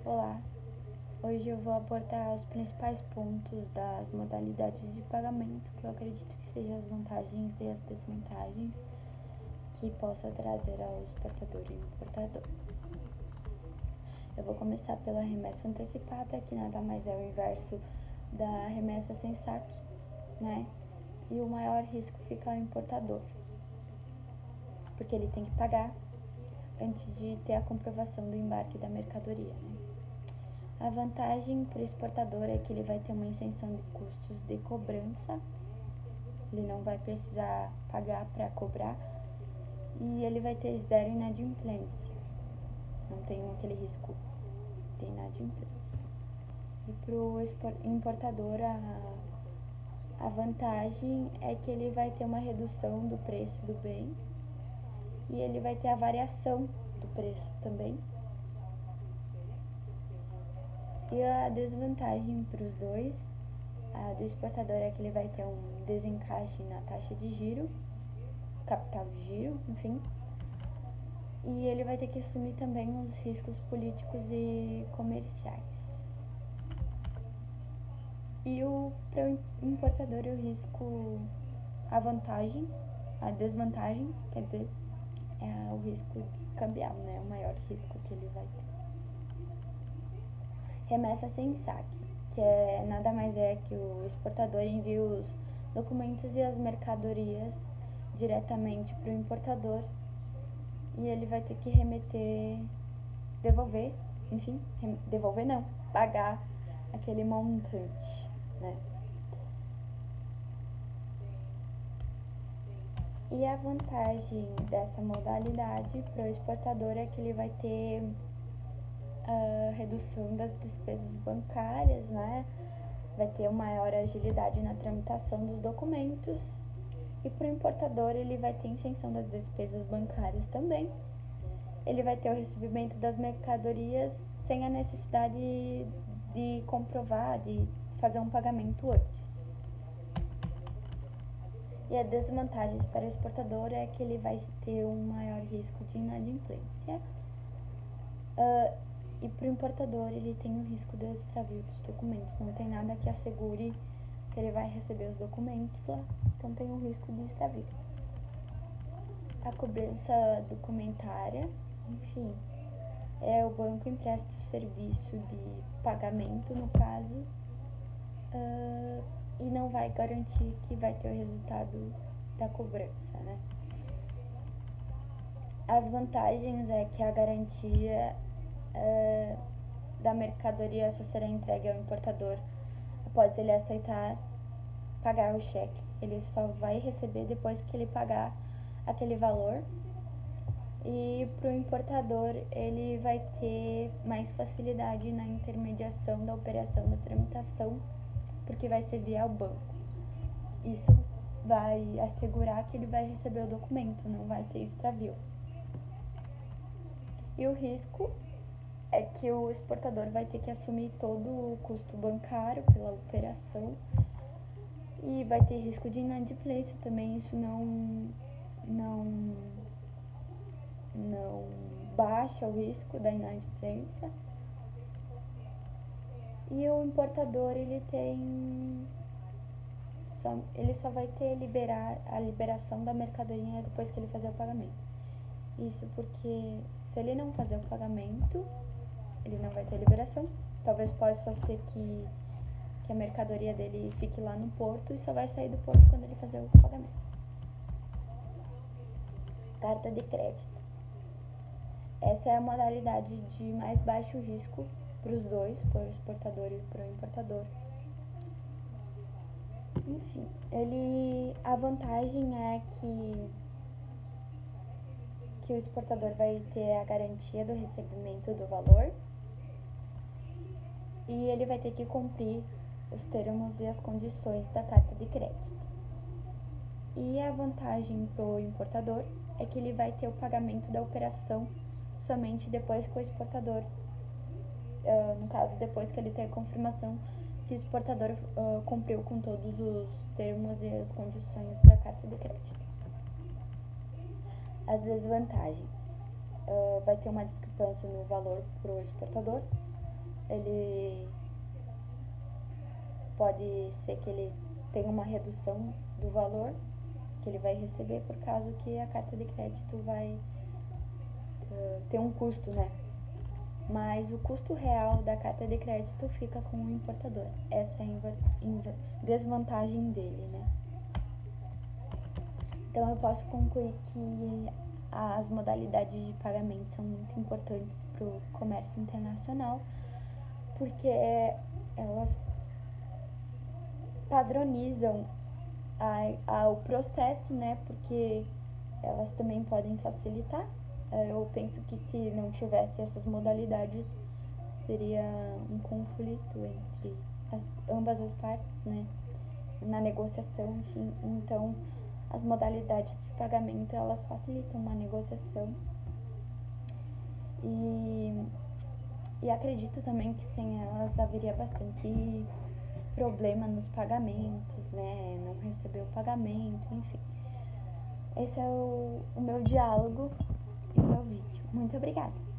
Olá, hoje eu vou abordar os principais pontos das modalidades de pagamento que eu acredito que sejam as vantagens e as desvantagens que possa trazer ao exportador e importador. Eu vou começar pela remessa antecipada, que nada mais é o inverso da remessa sem saque, né? E o maior risco fica ao importador, porque ele tem que pagar antes de ter a comprovação do embarque da mercadoria, né? A vantagem para o exportador é que ele vai ter uma isenção de custos de cobrança, ele não vai precisar pagar para cobrar e ele vai ter zero inadimplência, não tem aquele risco de inadimplência. E para o importador a vantagem é que ele vai ter uma redução do preço do bem e ele vai ter a variação do preço também. E a desvantagem para os dois, a do exportador é que ele vai ter um desencaixe na taxa de giro, capital de giro, enfim. E ele vai ter que assumir também os riscos políticos e comerciais. E para o importador o risco, a desvantagem, quer dizer, é o risco cambial, né? O maior risco que ele vai ter. Remessa sem saque, que nada mais é que o exportador envia os documentos e as mercadorias diretamente para o importador e ele vai ter que pagar aquele montante, né? E a vantagem dessa modalidade para o exportador é que ele vai ter a redução das despesas bancárias, né? Vai ter uma maior agilidade na tramitação dos documentos. E para o importador ele vai ter isenção das despesas bancárias também. Ele vai ter o recebimento das mercadorias sem a necessidade de comprovar, de fazer um pagamento antes. E a desvantagem para o exportador é que ele vai ter um maior risco de inadimplência. E para o importador ele tem o risco de extravio dos documentos, não tem nada que assegure que ele vai receber os documentos lá, então tem o risco de extravio. A cobrança documentária, enfim, o banco empresta o serviço de pagamento no caso e não vai garantir que vai ter o resultado da cobrança, né? As vantagens é que a garantia da mercadoria só será entregue ao importador após ele aceitar pagar o cheque. Ele só vai receber depois que ele pagar aquele valor. E para o importador ele vai ter mais facilidade na intermediação da operação da tramitação, porque vai ser via o banco. Isso vai assegurar que ele vai receber o documento, não vai ter extravio. E o risco é que o exportador vai ter que assumir todo o custo bancário pela operação e vai ter risco de inadimplência também. Isso não baixa o risco da inadimplência. E o importador ele só vai ter a liberação da mercadoria depois que ele fazer o pagamento. Isso porque se ele não fazer o pagamento, ele não vai ter liberação. Talvez possa ser que a mercadoria dele fique lá no porto e só vai sair do porto quando ele fazer o pagamento. Carta de crédito. Essa é a modalidade de mais baixo risco para os dois, para o exportador e para o importador. Enfim, a vantagem é que o exportador vai ter a garantia do recebimento do valor e ele vai ter que cumprir os termos e as condições da carta de crédito. E a vantagem para o importador é que ele vai ter o pagamento da operação somente depois que o exportador, no caso, depois que ele ter a confirmação que o exportador cumpriu com todos os termos e as condições da carta de crédito. As desvantagens: vai ter uma discrepância no valor para o exportador, ele pode ser que ele tenha uma redução do valor que ele vai receber por causa que a carta de crédito vai ter um custo, né? Mas o custo real da carta de crédito fica com o importador. Essa é a desvantagem dele, né? Então eu posso concluir que as modalidades de pagamento são muito importantes para o comércio internacional, porque elas padronizam o processo, né? Porque elas também podem facilitar. Eu penso que se não tivesse essas modalidades, seria um conflito entre ambas as partes, né? Na negociação, enfim. Então, as modalidades de pagamento, elas facilitam uma negociação. E acredito também que sem elas haveria bastante problema nos pagamentos, né? Não receber o pagamento, enfim. Esse é o meu diálogo e o meu vídeo. Muito obrigada!